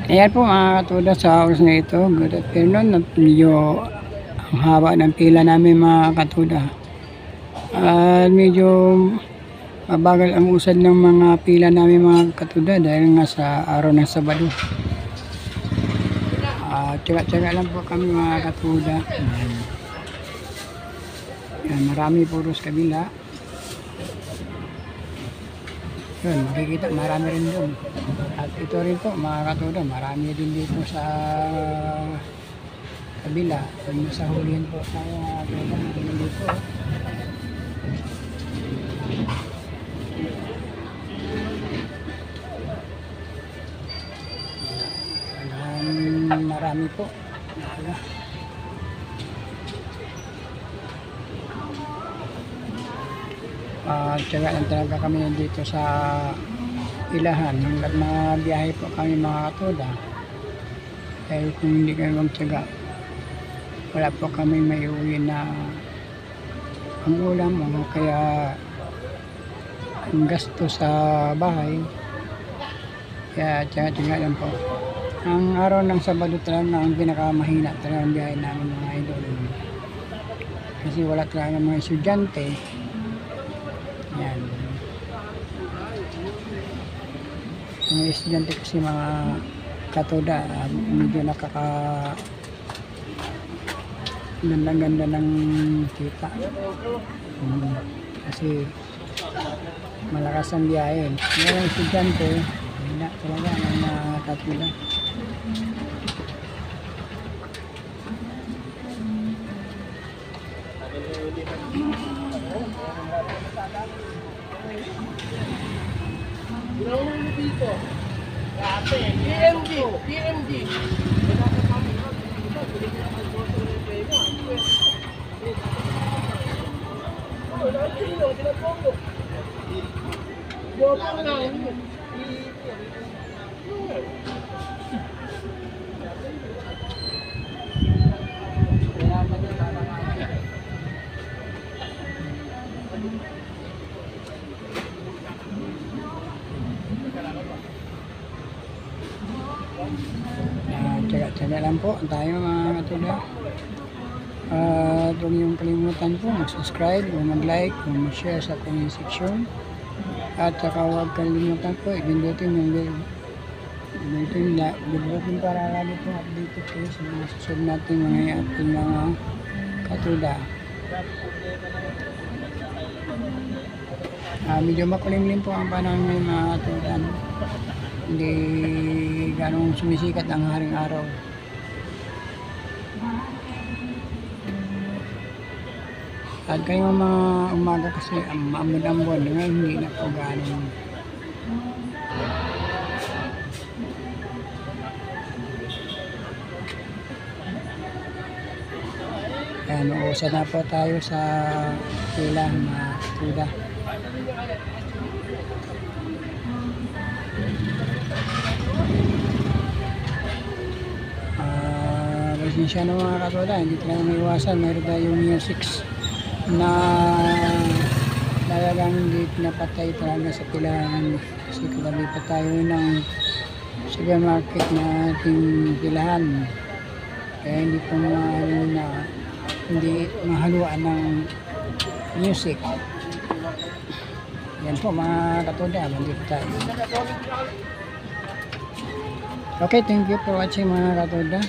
Ayan po mga katuda, sa oras na ito, good afternoon. At medyo ang haba ng pila namin mga katuda. At medyo mabagal ang usad ng mga pila namin mga katuda dahil nga sa araw ng Sabado. Tsaga-tsaga lang po kami mga katuda. Ayan, marami po sa kabila. Yun, makikita marami rin doon. At ito rin po mga katuda, marami din dito sa kabila. Kung nasa hulihan po tayo mga katuda dito. Marami po. Tsaga lang talaga kami dito sa ilahan. Hanggang mga biyahe po kami mga katuda. Dahil kung hindi kami magtsaga, wala po kami may uwi na ang ulam o kaya ang gasto sa bahay. Kaya tsaga lang po. Ang araw ng Sabado talaga ang pinakamahina talaga ang biyahe namin mga idol. Kasi wala talaga mga estudyante. Yan. Mga estudyante kasi mga katuda, medyo ganda ng kita. Kasi malakas ang biyahe. Mga estudyante, hindi talaga ang mga katuda. PMG. Tsaga lang po tayo mga katuda. Huwag niyong kalimutan po mag-subscribe o mag-like o mag-share sa comment section. At saka huwag kalimutan po i-pindutin yung bell button para lagi po update po sa mga susunod natin mga ating mga katuda. Medyo makulimlim po ang panahon ngayon mga katuda. Hindi ganong sumisikat ang haring araw. At kayo mga umaga kasi ambon-ambon ngayon hindi na po ganong uusad na po tayo sa pila mga katuda. Pasensya na mga katuda, hindi talaga may iwasan. Meron tayong music na talagang hindi pinapatay talaga sa pilahan. Kasi katabi pa tayo ng supermarket na ating pilahan. Kaya hindi po hindi mahaluan ng music. Yan po mga katuda, mandito tayo. Okay, thank you for watching mga katuda.